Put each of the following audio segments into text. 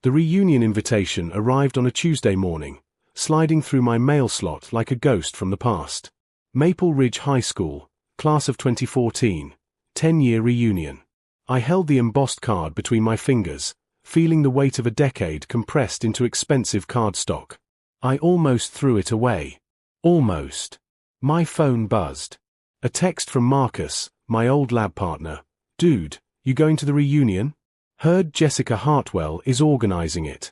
The reunion invitation arrived on a Tuesday morning, sliding through my mail slot like a ghost from the past. Maple Ridge High School, class of 2014, 10-year reunion. I held the embossed card between my fingers, feeling the weight of a decade compressed into expensive cardstock. I almost threw it away. Almost. My phone buzzed. A text from Marcus, my old lab partner. "Dude, you going to the reunion? Heard Jessica Hartwell is organizing it."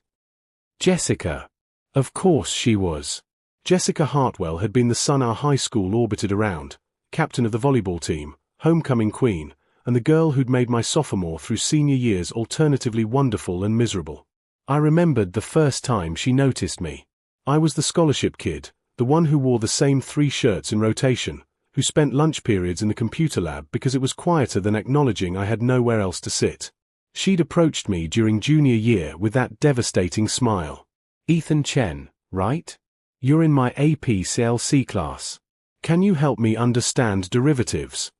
Jessica. Of course she was. Jessica Hartwell had been the sun our high school orbited around, captain of the volleyball team, homecoming queen, and the girl who'd made my sophomore through senior years alternatively wonderful and miserable. I remembered the first time she noticed me. I was the scholarship kid, the one who wore the same 3 shirts in rotation, who spent lunch periods in the computer lab because it was quieter than acknowledging I had nowhere else to sit. She'd approached me during junior year with that devastating smile. "Ethan Chen, right? You're in my AP CLC class. Can you help me understand derivatives?"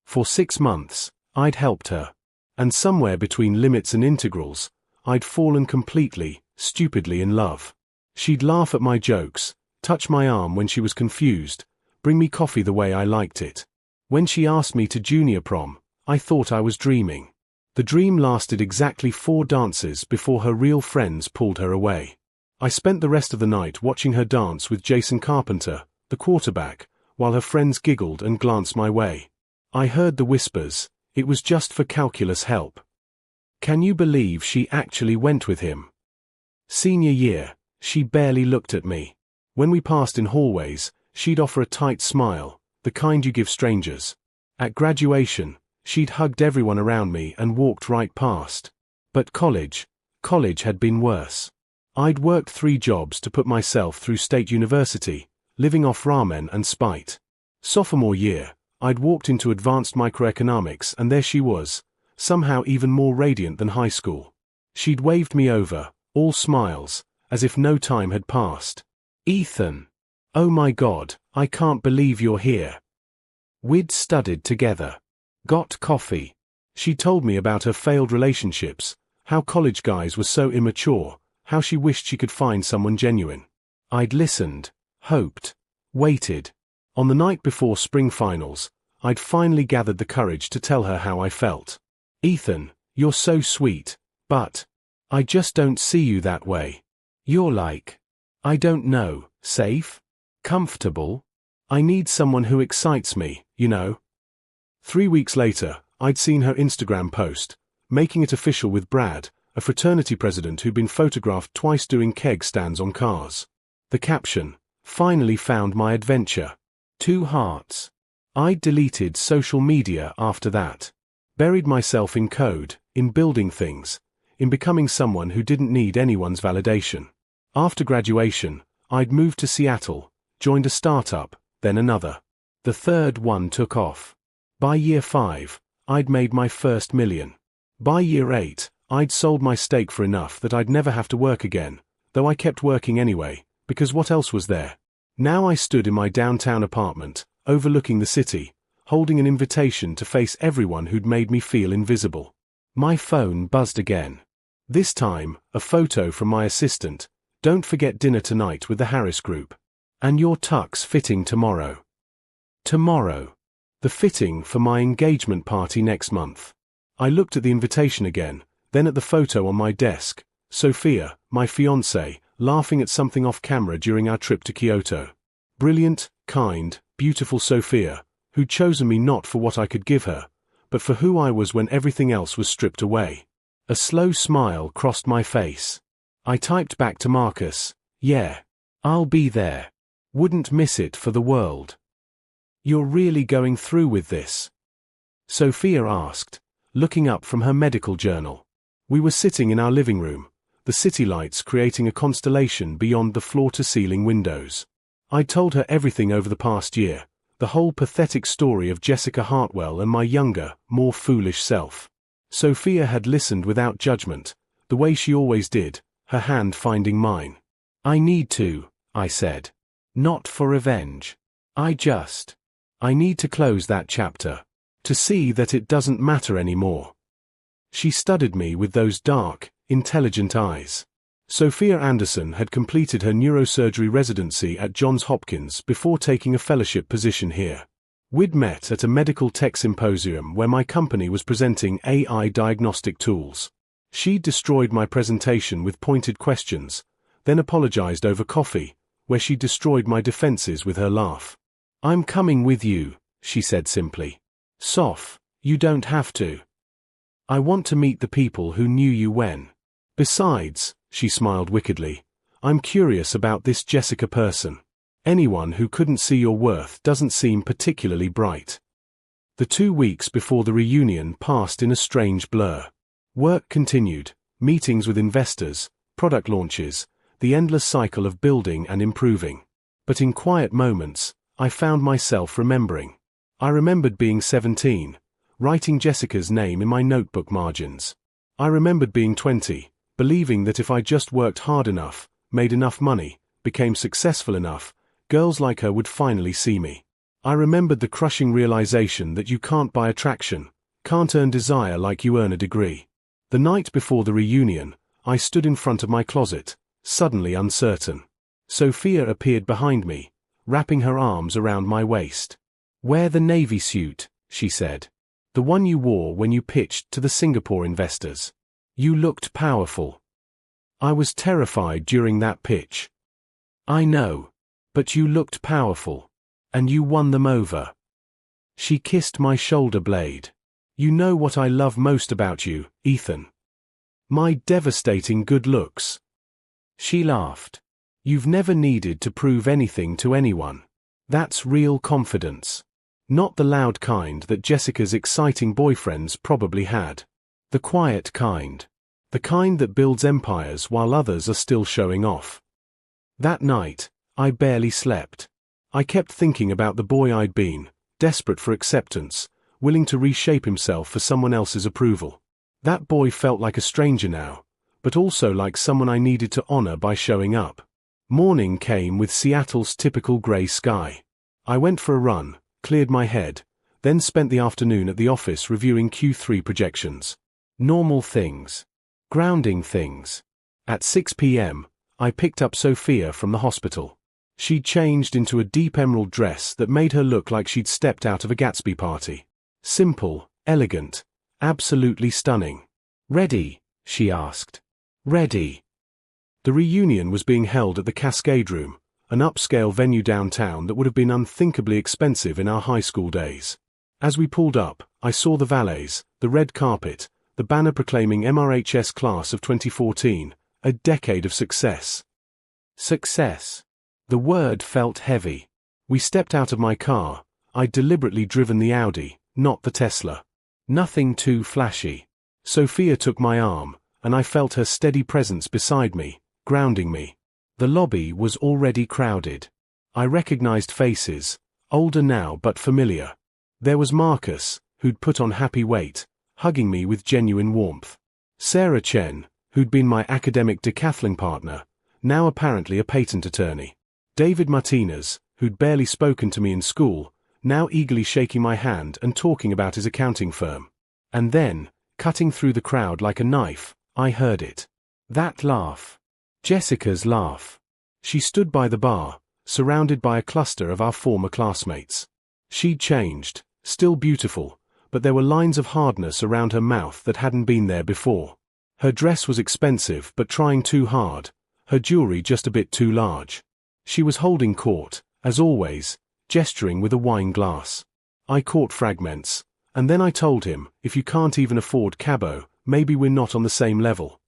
For 6 months, I'd helped her. And somewhere between limits and integrals, I'd fallen completely, stupidly in love. She'd laugh at my jokes, touch my arm when she was confused, bring me coffee the way I liked it. When she asked me to junior prom, I thought I was dreaming. The dream lasted exactly 4 dances before her real friends pulled her away. I spent the rest of the night watching her dance with Jason Carpenter, the quarterback, while her friends giggled and glanced my way. I heard the whispers, it was just for calculus help. Can you believe she actually went with him? Senior year, she barely looked at me. When we passed in hallways, she'd offer a tight smile, the kind you give strangers. At graduation, she'd hugged everyone around me and walked right past. But college had been worse. I'd worked 3 jobs to put myself through state university, living off ramen and spite. Sophomore year, I'd walked into advanced microeconomics and there she was, somehow even more radiant than high school. She'd waved me over, all smiles, as if no time had passed. "Ethan. Oh my God, I can't believe you're here." We'd studied together. Got coffee. She told me about her failed relationships, how college guys were so immature, how she wished she could find someone genuine. I'd listened, hoped, waited. On the night before spring finals, I'd finally gathered the courage to tell her how I felt. "Ethan, you're so sweet, but I just don't see you that way. You're like, I don't know, safe? Comfortable? I need someone who excites me, you know." 3 weeks later, I'd seen her Instagram post, making it official with Brad, a fraternity president who'd been photographed twice doing keg stands on cars. The caption, "Finally found my adventure. 2 hearts." I'd deleted social media after that. Buried myself in code, in building things, in becoming someone who didn't need anyone's validation. After graduation, I'd moved to Seattle, joined a startup, then another. The 3rd one took off. By year 5, I'd made my first $1 million. By year 8, I'd sold my stake for enough that I'd never have to work again, though I kept working anyway, because what else was there? Now I stood in my downtown apartment, overlooking the city, holding an invitation to face everyone who'd made me feel invisible. My phone buzzed again. This time, a photo from my assistant. "Don't forget dinner tonight with the Harris Group. And your tux fitting tomorrow." Tomorrow. The fitting for my engagement party next month. I looked at the invitation again, then at the photo on my desk. Sophia, my fiancée, laughing at something off camera during our trip to Kyoto. Brilliant, kind, beautiful Sophia, who'd chosen me not for what I could give her, but for who I was when everything else was stripped away. A slow smile crossed my face. I typed back to Marcus, "Yeah, I'll be there. Wouldn't miss it for the world." "You're really going through with this?" Sophia asked, looking up from her medical journal. We were sitting in our living room, the city lights creating a constellation beyond the floor-to-ceiling windows. I told her everything over the past year, the whole pathetic story of Jessica Hartwell and my younger, more foolish self. Sophia had listened without judgment, the way she always did, her hand finding mine. "I need to," I said. "Not for revenge. I need to close that chapter. To see that it doesn't matter anymore." She studied me with those dark, intelligent eyes. Sophia Anderson had completed her neurosurgery residency at Johns Hopkins before taking a fellowship position here. We'd met at a medical tech symposium where my company was presenting AI diagnostic tools. She destroyed my presentation with pointed questions, then apologized over coffee, where she destroyed my defenses with her laugh. "I'm coming with you," she said simply. "Soph, you don't have to. I want to meet the people who knew you when. Besides," she smiled wickedly, "I'm curious about this Jessica person. Anyone who couldn't see your worth doesn't seem particularly bright." The 2 weeks before the reunion passed in a strange blur. Work continued, meetings with investors, product launches, the endless cycle of building and improving. But in quiet moments, I found myself remembering. I remembered being 17, writing Jessica's name in my notebook margins. I remembered being 20, believing that if I just worked hard enough, made enough money, became successful enough, girls like her would finally see me. I remembered the crushing realization that you can't buy attraction, can't earn desire like you earn a degree. The night before the reunion, I stood in front of my closet, suddenly uncertain. Sophia appeared behind me, wrapping her arms around my waist. "Wear the navy suit," she said. "The one you wore when you pitched to the Singapore investors. You looked powerful." I was terrified during that pitch. "I know. But you looked powerful. And you won them over." She kissed my shoulder blade. "You know what I love most about you, Ethan? My devastating good looks." She laughed. "You've never needed to prove anything to anyone. That's real confidence. Not the loud kind that Jessica's exciting boyfriends probably had. The quiet kind. The kind that builds empires while others are still showing off." That night, I barely slept. I kept thinking about the boy I'd been, desperate for acceptance, willing to reshape himself for someone else's approval. That boy felt like a stranger now, but also like someone I needed to honor by showing up. Morning came with Seattle's typical gray sky. I went for a run, cleared my head, then spent the afternoon at the office reviewing Q3 projections. Normal things. Grounding things. At 6 p.m., I picked up Sophia from the hospital. She'd changed into a deep emerald dress that made her look like she'd stepped out of a Gatsby party. Simple, elegant, absolutely stunning. "Ready?" she asked. "Ready." The reunion was being held at the Cascade Room, an upscale venue downtown that would have been unthinkably expensive in our high school days. As we pulled up, I saw the valets, the red carpet, the banner proclaiming MRHS Class of 2014, a decade of success. Success. The word felt heavy. We stepped out of my car. I'd deliberately driven the Audi, not the Tesla. Nothing too flashy. Sophia took my arm, and I felt her steady presence beside me, grounding me. The lobby was already crowded. I recognized faces, older now but familiar. There was Marcus, who'd put on happy weight, hugging me with genuine warmth. Sarah Chen, who'd been my academic decathlon partner, now apparently a patent attorney. David Martinez, who'd barely spoken to me in school, now eagerly shaking my hand and talking about his accounting firm. And then, cutting through the crowd like a knife, I heard it. That laugh. Jessica's laugh. She stood by the bar, surrounded by a cluster of our former classmates. She'd changed, still beautiful, but there were lines of hardness around her mouth that hadn't been there before. Her dress was expensive but trying too hard, her jewelry just a bit too large. She was holding court, as always, gesturing with a wine glass. I caught fragments, and then I told him, if you can't even afford Cabo, maybe we're not on the same level.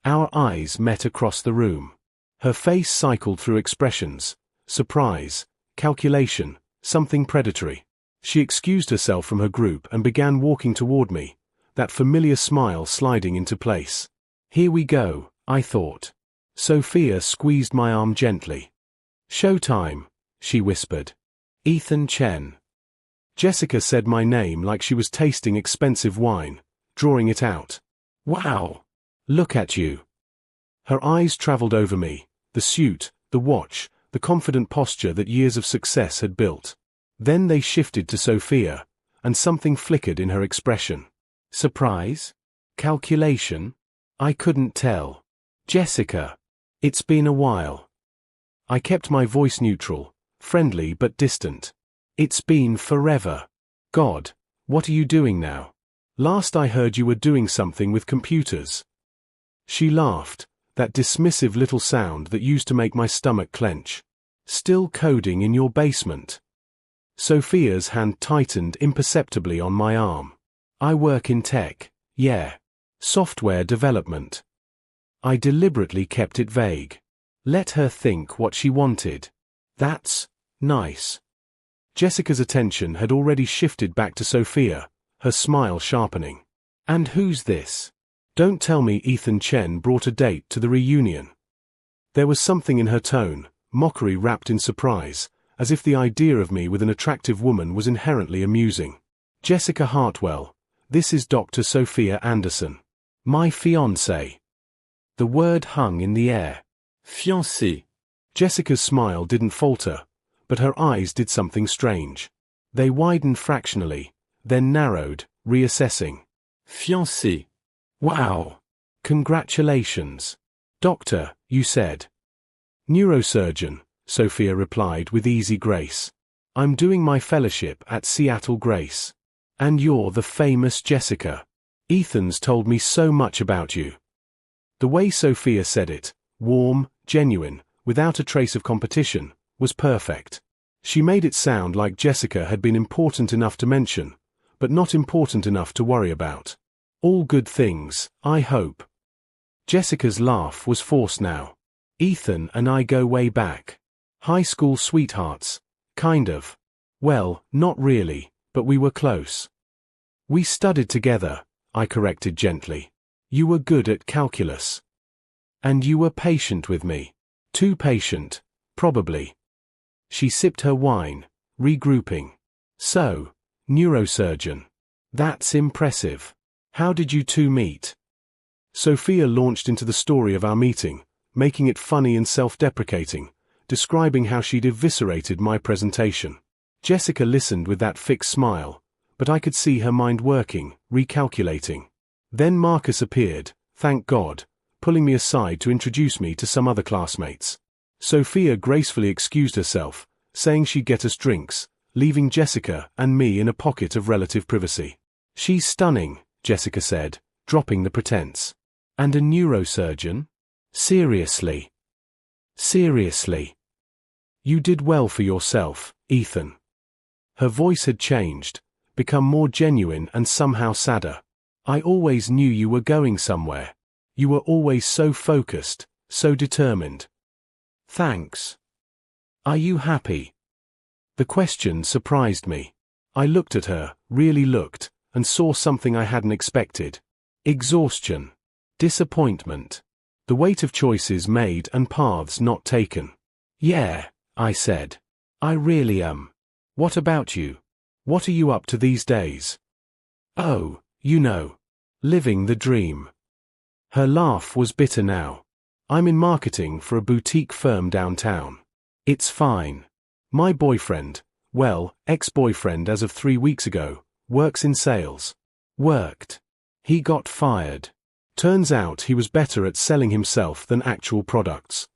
Our eyes met across the room. Her face cycled through expressions: surprise, calculation, something predatory. She excused herself from her group and began walking toward me, that familiar smile sliding into place. Here we go, I thought. Sophia squeezed my arm gently. Showtime, she whispered. Ethan Chen. Jessica said my name like she was tasting expensive wine, drawing it out. Wow! Look at you. Her eyes traveled over me, the suit, the watch, the confident posture that years of success had built. Then they shifted to Sophia, and something flickered in her expression. Surprise? Calculation? I couldn't tell. Jessica. It's been a while. I kept my voice neutral, friendly but distant. It's been forever. God, what are you doing now? Last I heard you were doing something with computers. She laughed, that dismissive little sound that used to make my stomach clench. Still coding in your basement. Sophia's hand tightened imperceptibly on my arm. I work in tech, yeah. Software development. I deliberately kept it vague. Let her think what she wanted. That's nice. Jessica's attention had already shifted back to Sophia, her smile sharpening. And who's this? Don't tell me Ethan Chen brought a date to the reunion. There was something in her tone, mockery wrapped in surprise, as if the idea of me with an attractive woman was inherently amusing. Jessica Hartwell, this is Dr. Sophia Anderson. My fiancée. The word hung in the air. Fiancée. Jessica's smile didn't falter, but her eyes did something strange. They widened fractionally, then narrowed, reassessing. Fiancée. Wow. Congratulations. Doctor, you said. Neurosurgeon, Sophia replied with easy grace. I'm doing my fellowship at Seattle Grace. And you're the famous Jessica. Ethan's told me so much about you. The way Sophia said it, warm, genuine, without a trace of competition, was perfect. She made it sound like Jessica had been important enough to mention, but not important enough to worry about. All good things, I hope. Jessica's laugh was forced now. Ethan and I go way back. High school sweethearts. Kind of. Well, not really, but we were close. We studied together, I corrected gently. You were good at calculus. And you were patient with me. Too patient, probably. She sipped her wine, regrouping. So, neurosurgeon. That's impressive. How did you two meet? Sophia launched into the story of our meeting, making it funny and self-deprecating, describing how she'd eviscerated my presentation. Jessica listened with that fixed smile, but I could see her mind working, recalculating. Then Marcus appeared, thank God, pulling me aside to introduce me to some other classmates. Sophia gracefully excused herself, saying she'd get us drinks, leaving Jessica and me in a pocket of relative privacy. She's stunning, Jessica said, dropping the pretense. And a neurosurgeon? Seriously. Seriously. You did well for yourself, Ethan. Her voice had changed, become more genuine and somehow sadder. I always knew you were going somewhere. You were always so focused, so determined. Thanks. Are you happy? The question surprised me. I looked at her, really looked, and saw something I hadn't expected. Exhaustion. Disappointment. The weight of choices made and paths not taken. Yeah, I said. I really am. What about you? What are you up to these days? Oh, you know. Living the dream. Her laugh was bitter now. I'm in marketing for a boutique firm downtown. It's fine. My boyfriend, well, ex-boyfriend as of 3 weeks ago, works in sales. Worked. He got fired. Turns out he was better at selling himself than actual products.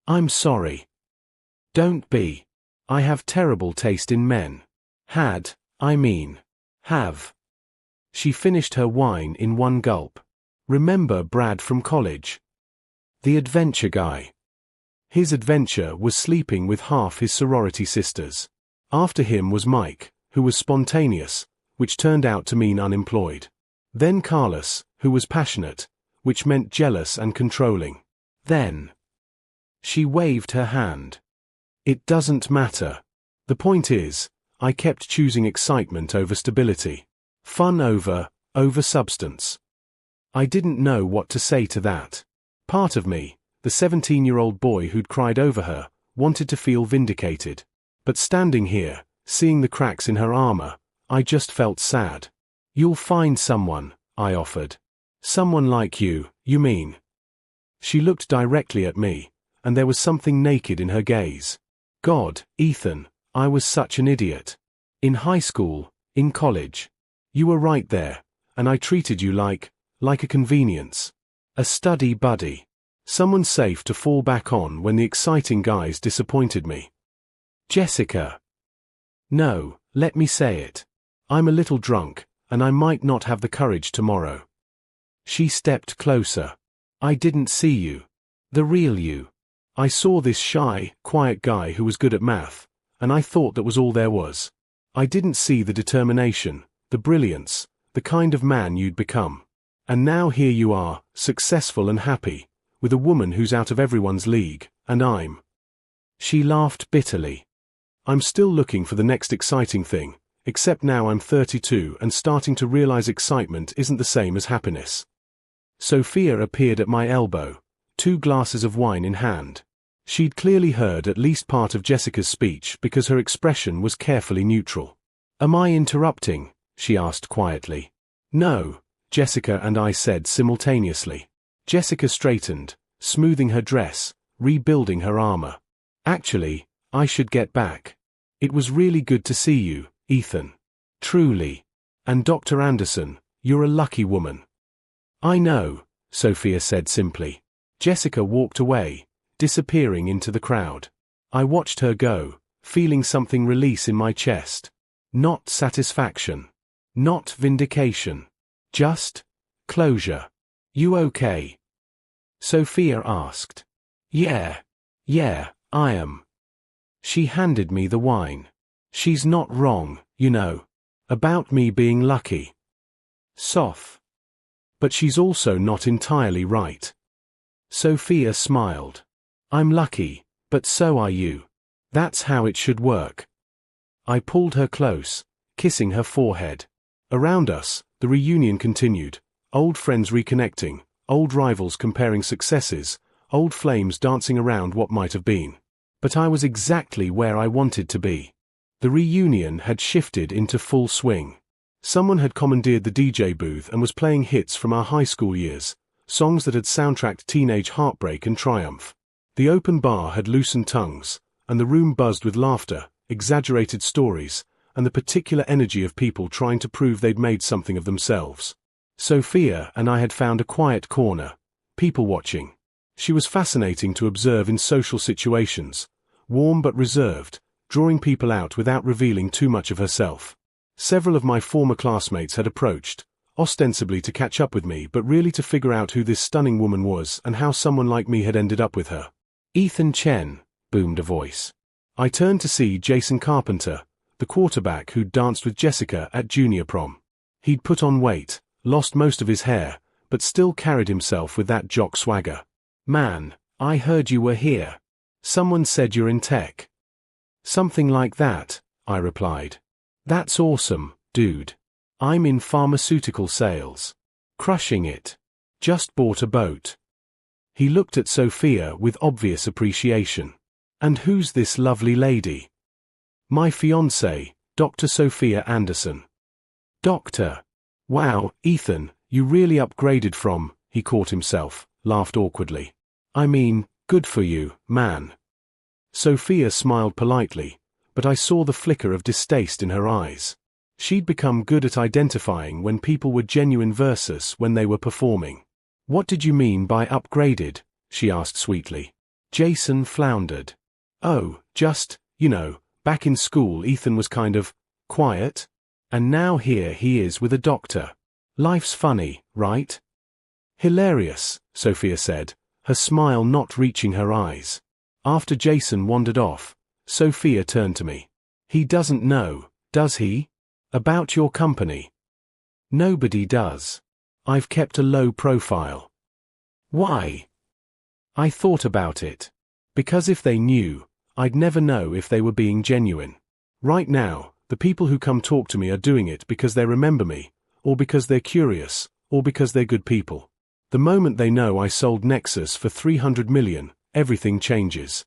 I'm sorry. Don't be. I have terrible taste in men. Have. She finished her wine in one gulp. Remember Brad from college? The adventure guy. His adventure was sleeping with half his sorority sisters. After him was Mike, who was spontaneous, which turned out to mean unemployed. Then Carlos, who was passionate, which meant jealous and controlling. Then. She waved her hand. It doesn't matter. The point is, I kept choosing excitement over stability. Fun over substance. I didn't know what to say to that. Part of me, the 17-year-old boy who'd cried over her, wanted to feel vindicated. But standing here, seeing the cracks in her armor, I just felt sad. You'll find someone, I offered. Someone like you mean? She looked directly at me, and there was something naked in her gaze. God, Ethan, I was such an idiot. In high school, in college. You were right there, and I treated you like a convenience. A study buddy. Someone safe to fall back on when the exciting guys disappointed me. Jessica. No, let me say it. I'm a little drunk, and I might not have the courage tomorrow. She stepped closer. I didn't see you. The real you. I saw this shy, quiet guy who was good at math, and I thought that was all there was. I didn't see the determination, the brilliance, the kind of man you'd become. And now here you are, successful and happy, with a woman who's out of everyone's league, and I'm. She laughed bitterly. I'm still looking for the next exciting thing, except now I'm 32 and starting to realize excitement isn't the same as happiness. Sophia appeared at my elbow, 2 glasses of wine in hand. She'd clearly heard at least part of Jessica's speech because her expression was carefully neutral. Am I interrupting? She asked quietly. No, Jessica and I said simultaneously. Jessica straightened, smoothing her dress, rebuilding her armor. Actually, I should get back. It was really good to see you, Ethan. Truly. And Dr. Anderson, you're a lucky woman. I know, Sophia said simply. Jessica walked away, disappearing into the crowd. I watched her go, feeling something release in my chest. Not satisfaction. Not vindication. Just closure. You okay? Sophia asked. Yeah, I am. She handed me the wine. She's not wrong, you know. About me being lucky. Soft. But she's also not entirely right. Sophia smiled. I'm lucky, but so are you. That's how it should work. I pulled her close, kissing her forehead. Around us, the reunion continued, old friends reconnecting, old rivals comparing successes, old flames dancing around what might have been. But I was exactly where I wanted to be. The reunion had shifted into full swing. Someone had commandeered the DJ booth and was playing hits from our high school years, songs that had soundtracked teenage heartbreak and triumph. The open bar had loosened tongues, and the room buzzed with laughter, exaggerated stories, and the particular energy of people trying to prove they'd made something of themselves. Sophia and I had found a quiet corner, people watching. She was fascinating to observe in social situations, warm but reserved, drawing people out without revealing too much of herself. Several of my former classmates had approached, ostensibly to catch up with me but really to figure out who this stunning woman was and how someone like me had ended up with her. Ethan Chen, boomed a voice. I turned to see Jason Carpenter, the quarterback who'd danced with Jessica at junior prom. He'd put on weight, lost most of his hair, but still carried himself with that jock swagger. Man, I heard you were here. Someone said you're in tech. Something like that, I replied. That's awesome, dude. I'm in pharmaceutical sales. Crushing it. Just bought a boat. He looked at Sophia with obvious appreciation. And who's this lovely lady? My fiancée, Dr. Sophia Anderson. Doctor. Wow, Ethan, you really upgraded from, he caught himself, laughed awkwardly. I mean, good for you, man. Sophia smiled politely, but I saw the flicker of distaste in her eyes. She'd become good at identifying when people were genuine versus when they were performing. What did you mean by upgraded? She asked sweetly. Jason floundered. Oh, just, back in school Ethan was kind of quiet. And now here he is with a doctor. Life's funny, right? Hilarious, Sophia said, her smile not reaching her eyes. After Jason wandered off, Sophia turned to me. He doesn't know, does he? About your company? Nobody does. I've kept a low profile. Why? I thought about it. Because if they knew, I'd never know if they were being genuine. Right now, the people who come talk to me are doing it because they remember me, or because they're curious, or because they're good people. The moment they know I sold Nexus for $300 million, everything changes.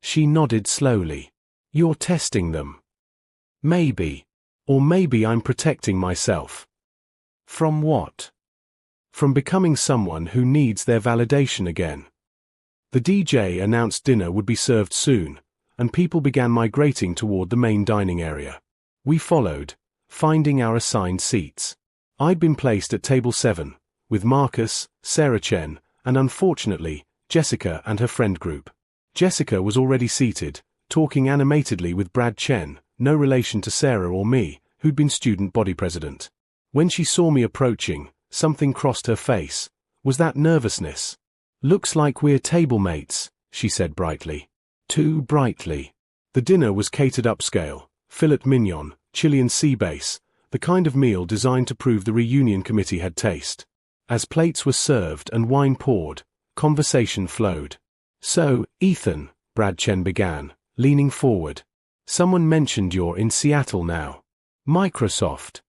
She nodded slowly. You're testing them. Maybe. Or maybe I'm protecting myself. From what? From becoming someone who needs their validation again. The DJ announced dinner would be served soon, and people began migrating toward the main dining area. We followed, finding our assigned seats. I'd been placed at table 7, with Marcus, Sarah Chen, and unfortunately, Jessica and her friend group. Jessica was already seated, talking animatedly with Brad Chen, no relation to Sarah or me, who'd been student body president. When she saw me approaching, something crossed her face. Was that nervousness? "Looks like we're table mates," she said brightly. Too brightly. The dinner was catered upscale, filet mignon, Chilean sea bass, the kind of meal designed to prove the reunion committee had taste. As plates were served and wine poured, conversation flowed. "So, Ethan," Brad Chen began, leaning forward. "Someone mentioned you're in Seattle now. Microsoft?"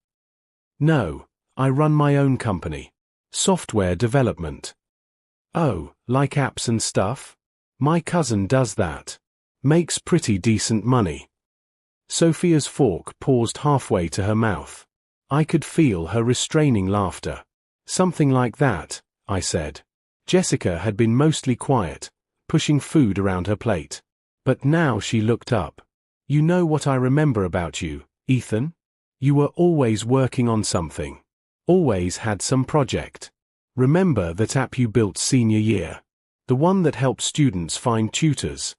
"No, I run my own company. Software development." "Oh, like apps and stuff? My cousin does that. Makes pretty decent money." Sophia's fork paused halfway to her mouth. I could feel her restraining laughter. "Something like that," I said. Jessica had been mostly quiet, pushing food around her plate. But now she looked up. "You know what I remember about you, Ethan? You were always working on something. Always had some project. Remember that app you built senior year? The one that helped students find tutors?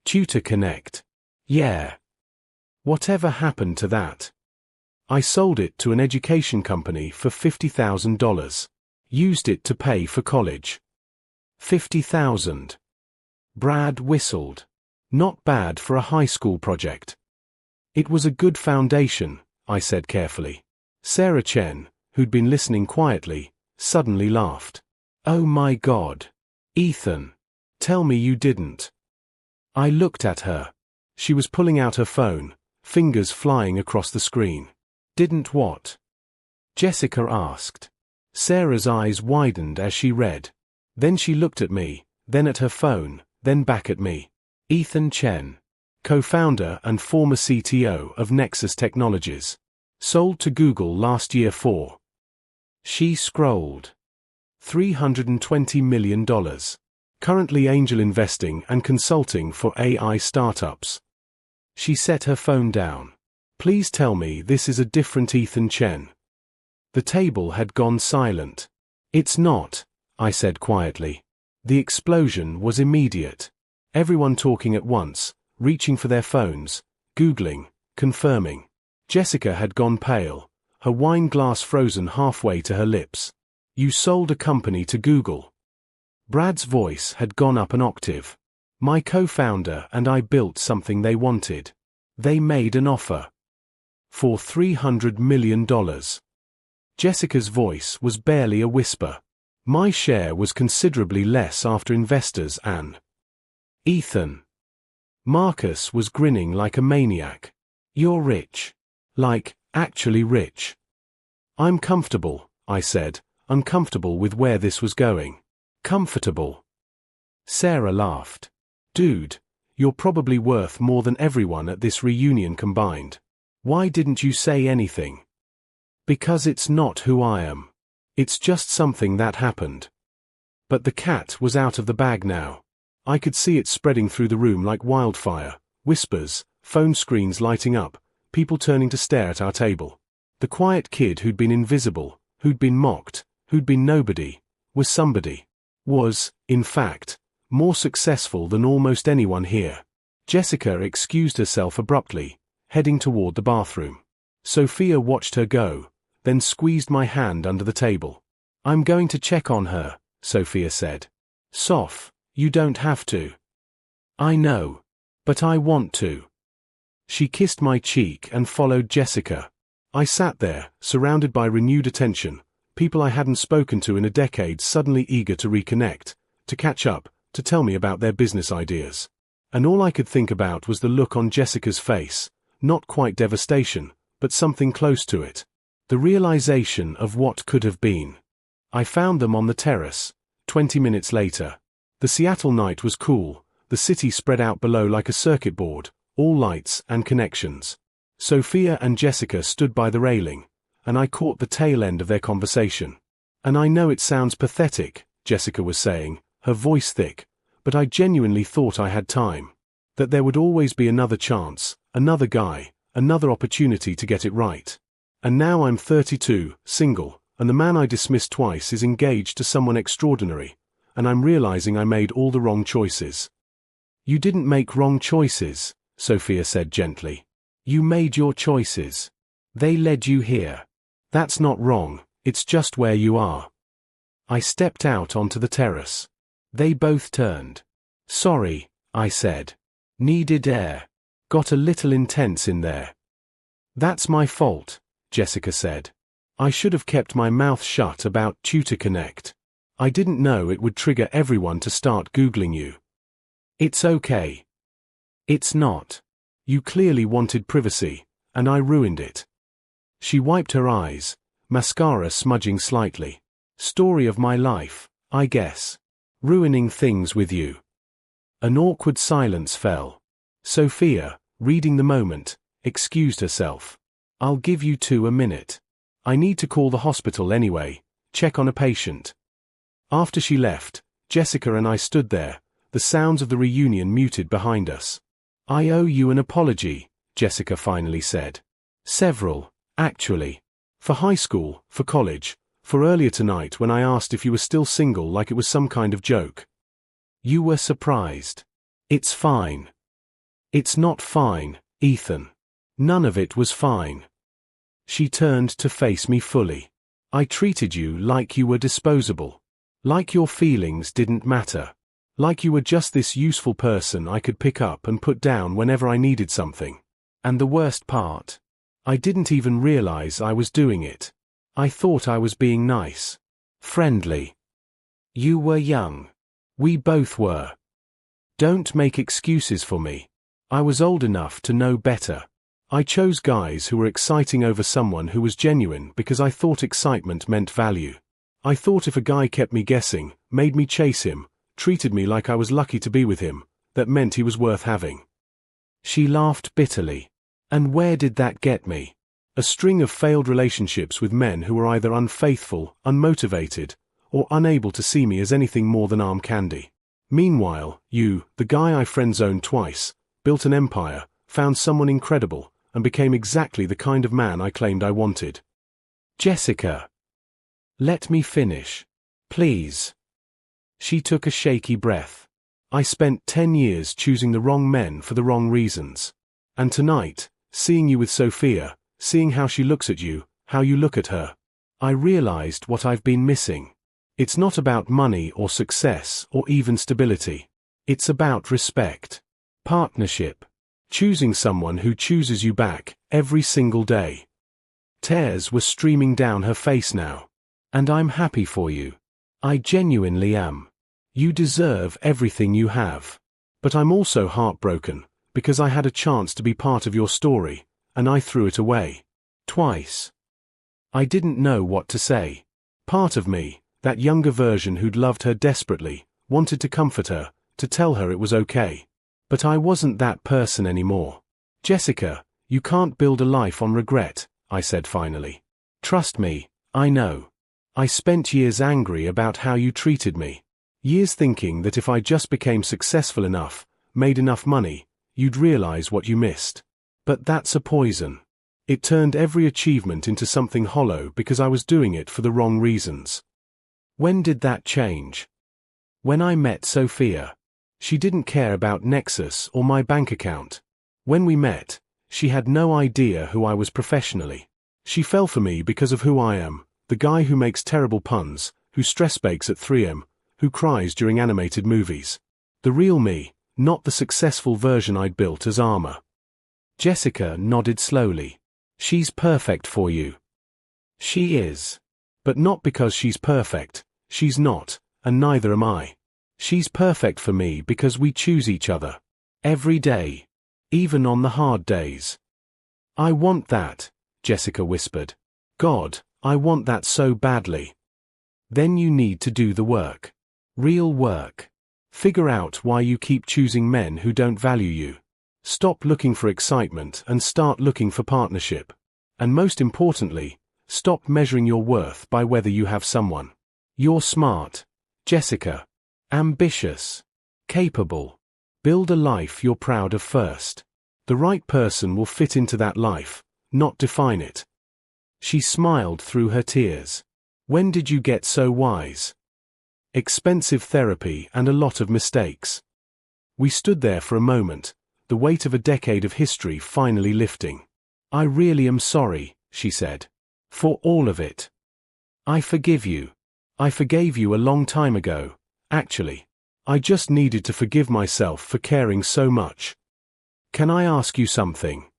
Tutor Connect. Yeah. Whatever happened to that?" "I sold it to an education company for $50,000. Used it to pay for college." $50,000. Brad whistled. "Not bad for a high school project." "It was a good foundation," I said carefully. Sarah Chen, who'd been listening quietly, suddenly laughed. "Oh my God. Ethan. Tell me you didn't." I looked at her. She was pulling out her phone, fingers flying across the screen. "Didn't what?" Jessica asked. Sarah's eyes widened as she read. Then she looked at me, then at her phone, then back at me. "Ethan Chen, co-founder and former CTO of Nexus Technologies. Sold to Google last year for..." She scrolled. $320 million. Currently angel investing and consulting for AI startups. She set her phone down. "Please tell me this is a different Ethan Chen." The table had gone silent. "It's not," I said quietly. The explosion was immediate. Everyone talking at once, reaching for their phones, Googling, confirming. Jessica had gone pale, her wine glass frozen halfway to her lips. "You sold a company to Google." Brad's voice had gone up an octave. "My co-founder and I built something they wanted. They made an offer. For $300 million. Jessica's voice was barely a whisper. My share was considerably less after investors and... "Ethan." Marcus was grinning like a maniac. "You're rich. Like, actually rich." "I'm comfortable," I said, uncomfortable with where this was going. "Comfortable." Sarah laughed. "Dude, you're probably worth more than everyone at this reunion combined. Why didn't you say anything?" "Because it's not who I am. It's just something that happened." But the cat was out of the bag now. I could see it spreading through the room like wildfire, whispers, phone screens lighting up, people turning to stare at our table. The quiet kid who'd been invisible, who'd been mocked, who'd been nobody, was somebody. Was, in fact, more successful than almost anyone here. Jessica excused herself abruptly, heading toward the bathroom. Sophia watched her go, then squeezed my hand under the table. "I'm going to check on her," Sophia said. "Soph, you don't have to." "I know. But I want to." She kissed my cheek and followed Jessica. I sat there, surrounded by renewed attention, people I hadn't spoken to in a decade suddenly eager to reconnect, to catch up, to tell me about their business ideas. And all I could think about was the look on Jessica's face, not quite devastation, but something close to it. The realization of what could have been. I found them on the terrace, 20 minutes later. The Seattle night was cool, the city spread out below like a circuit board, all lights and connections. Sophia and Jessica stood by the railing, and I caught the tail end of their conversation. "And I know it sounds pathetic," Jessica was saying, her voice thick, "but I genuinely thought I had time. That there would always be another chance, another guy, another opportunity to get it right. And now I'm 32, single, and the man I dismissed twice is engaged to someone extraordinary, and I'm realizing I made all the wrong choices." "You didn't make wrong choices," Sophia said gently. "You made your choices. They led you here. That's not wrong, it's just where you are." I stepped out onto the terrace. They both turned. "Sorry," I said. "Needed air. Got a little intense in there." "That's my fault," Jessica said. "I should have kept my mouth shut about Tutor Connect. I didn't know it would trigger everyone to start Googling you." "It's okay." "It's not. You clearly wanted privacy, and I ruined it." She wiped her eyes, mascara smudging slightly. "Story of my life, I guess. Ruining things with you." An awkward silence fell. Sophia, reading the moment, excused herself. "I'll give you 2 minutes. I need to call the hospital anyway, check on a patient." After she left, Jessica and I stood there, the sounds of the reunion muted behind us. "I owe you an apology," Jessica finally said. "Several, actually. For high school, for college, for earlier tonight when I asked if you were still single like it was some kind of joke. You were surprised. It's fine." "It's not fine, Ethan. None of it was fine." She turned to face me fully. "I treated you like you were disposable. Like your feelings didn't matter. Like you were just this useful person I could pick up and put down whenever I needed something. And the worst part? I didn't even realize I was doing it. I thought I was being nice. Friendly. You were young. We both were. Don't make excuses for me. I was old enough to know better. I chose guys who were exciting over someone who was genuine because I thought excitement meant value. I thought if a guy kept me guessing, made me chase him, treated me like I was lucky to be with him, that meant he was worth having." She laughed bitterly. "And where did that get me? A string of failed relationships with men who were either unfaithful, unmotivated, or unable to see me as anything more than arm candy. Meanwhile, you, the guy I friend-zoned twice, built an empire, found someone incredible, and became exactly the kind of man I claimed I wanted." "Jessica. Let me finish. Please." She took a shaky breath. "I spent 10 years choosing the wrong men for the wrong reasons. And tonight, seeing you with Sophia, seeing how she looks at you, how you look at her, I realized what I've been missing. It's not about money or success or even stability. It's about respect. Partnership. Choosing someone who chooses you back, every single day." Tears were streaming down her face now. "And I'm happy for you. I genuinely am. You deserve everything you have. But I'm also heartbroken, because I had a chance to be part of your story, and I threw it away. Twice." I didn't know what to say. Part of me, that younger version who'd loved her desperately, wanted to comfort her, to tell her it was okay. But I wasn't that person anymore. "Jessica, you can't build a life on regret," I said finally. "Trust me, I know. I spent years angry about how you treated me. Years thinking that if I just became successful enough, made enough money, you'd realize what you missed. But that's a poison. It turned every achievement into something hollow because I was doing it for the wrong reasons." "When did that change?" "When I met Sophia. She didn't care about Nexus or my bank account. When we met, she had no idea who I was professionally. She fell for me because of who I am, the guy who makes terrible puns, who stress bakes at 3 a.m., who cries during animated movies. The real me, not the successful version I'd built as armor." Jessica nodded slowly. "She's perfect for you." "She is. But not because she's perfect. She's not, and neither am I. She's perfect for me because we choose each other. Every day. Even on the hard days." "I want that," Jessica whispered. "God, I want that so badly." "Then you need to do the work. Real work. Figure out why you keep choosing men who don't value you. Stop looking for excitement and start looking for partnership. And most importantly, stop measuring your worth by whether you have someone. You're smart, Jessica. Ambitious. Capable. Build a life you're proud of first. The right person will fit into that life, not define it." She smiled through her tears. When did you get so wise? Expensive therapy and a lot of mistakes. We stood there for a moment, the weight of a decade of history finally lifting. I really am sorry, she said. For all of it. I forgive you. I forgave you a long time ago, actually. I just needed to forgive myself for caring so much. Can I ask you something?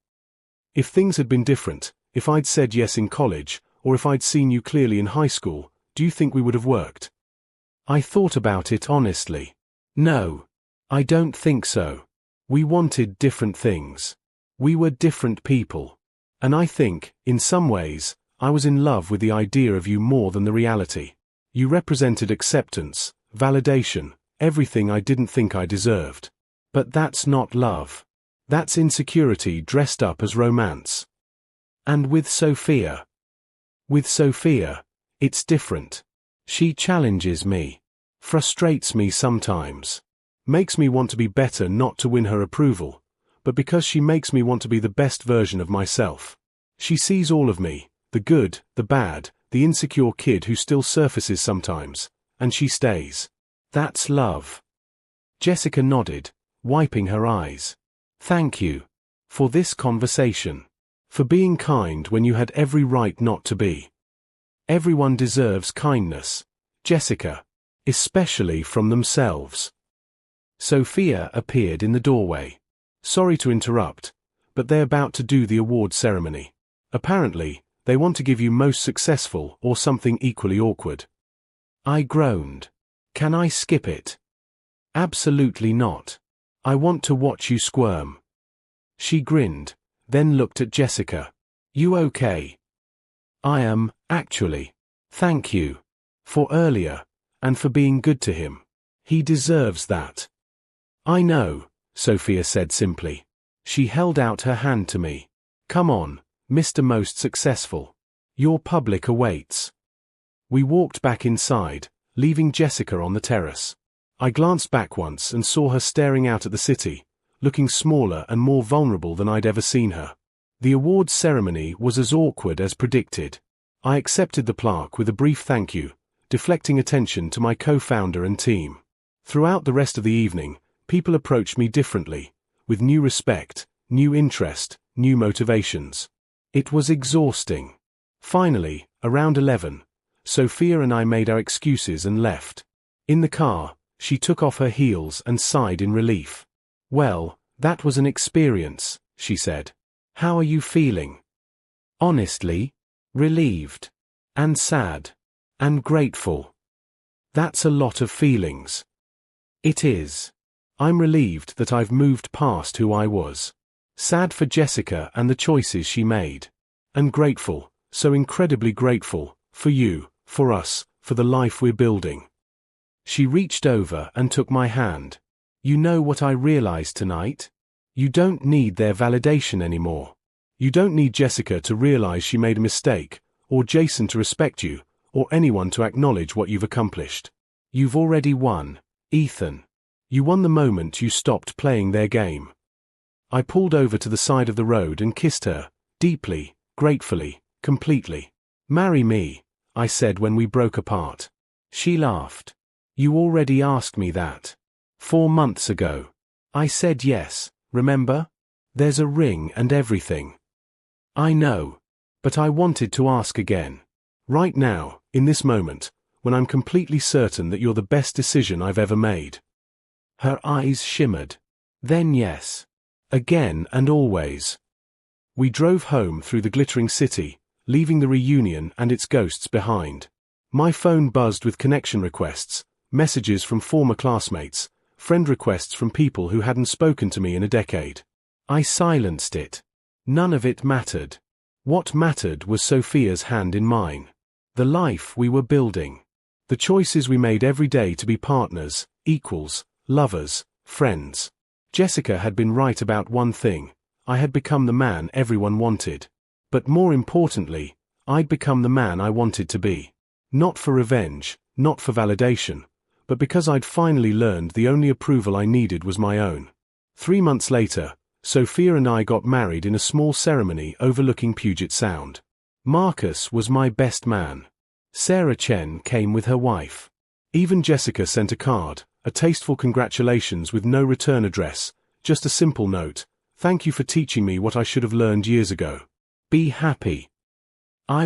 If things had been different, if I'd said yes in college, or if I'd seen you clearly in high school, do you think we would have worked? I thought about it honestly. No. I don't think so. We wanted different things. We were different people. And I think, in some ways, I was in love with the idea of you more than the reality. You represented acceptance, validation, everything I didn't think I deserved. But that's not love. That's insecurity dressed up as romance. And with Sophia, it's different. She challenges me, frustrates me sometimes, makes me want to be better, not to win her approval, but because she makes me want to be the best version of myself. She sees all of me, the good, the bad, the insecure kid who still surfaces sometimes, and she stays. That's love. Jessica nodded, wiping her eyes. Thank you. For this conversation. For being kind when you had every right not to be. Everyone deserves kindness, Jessica. Especially from themselves. Sophia appeared in the doorway. Sorry to interrupt, but they're about to do the award ceremony. Apparently, they want to give you most successful or something equally awkward. I groaned. Can I skip it? Absolutely not. I want to watch you squirm. She grinned, then looked at Jessica. You okay? I am, actually. Thank you. For earlier, and for being good to him. He deserves that. I know, Sophia said simply. She held out her hand to me. Come on, Mr. Most Successful. Your public awaits. We walked back inside, leaving Jessica on the terrace. I glanced back once and saw her staring out at the city, looking smaller and more vulnerable than I'd ever seen her. The awards ceremony was as awkward as predicted. I accepted the plaque with a brief thank you, deflecting attention to my co-founder and team. Throughout the rest of the evening, people approached me differently, with new respect, new interest, new motivations. It was exhausting. Finally, around 11, Sophia and I made our excuses and left. In the car, she took off her heels and sighed in relief. Well, that was an experience, she said. How are you feeling? Honestly, relieved. And sad. And grateful. That's a lot of feelings. It is. I'm relieved that I've moved past who I was. Sad for Jessica and the choices she made. And grateful, so incredibly grateful, for you, for us, for the life we're building. She reached over and took my hand. You know what I realized tonight? You don't need their validation anymore. You don't need Jessica to realize she made a mistake, or Jason to respect you, or anyone to acknowledge what you've accomplished. You've already won, Ethan. You won the moment you stopped playing their game. I pulled over to the side of the road and kissed her, deeply, gratefully, completely. Marry me, I said when we broke apart. She laughed. You already asked me that. 4 months ago. I said yes, remember? There's a ring and everything. I know. But I wanted to ask again. Right now, in this moment, when I'm completely certain that you're the best decision I've ever made. Her eyes shimmered. Then yes. Again and always. We drove home through the glittering city, leaving the reunion and its ghosts behind. My phone buzzed with connection requests, messages from former classmates, friend requests from people who hadn't spoken to me in a decade. I silenced it. None of it mattered. What mattered was Sophia's hand in mine. The life we were building. The choices we made every day to be partners, equals, lovers, friends. Jessica had been right about one thing. I had become the man everyone wanted. But more importantly, I'd become the man I wanted to be. Not for revenge, not for validation, but because I'd finally learned the only approval I needed was my own. 3 months later, Sophia and I got married in a small ceremony overlooking Puget Sound. Marcus was my best man. Sarah Chen came with her wife. Even Jessica sent a card, a tasteful congratulations with no return address, just a simple note: "Thank you for teaching me what I should have learned years ago. Be happy." I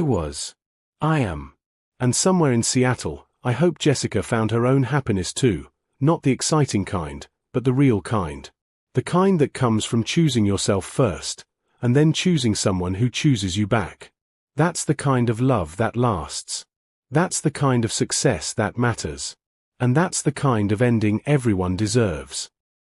am. And somewhere in Seattle, I hope Jessica found her own happiness too, not the exciting kind, but the real kind. The kind that comes from choosing yourself first, and then choosing someone who chooses you back. That's the kind of love that lasts. That's the kind of success that matters. And that's the kind of ending everyone deserves.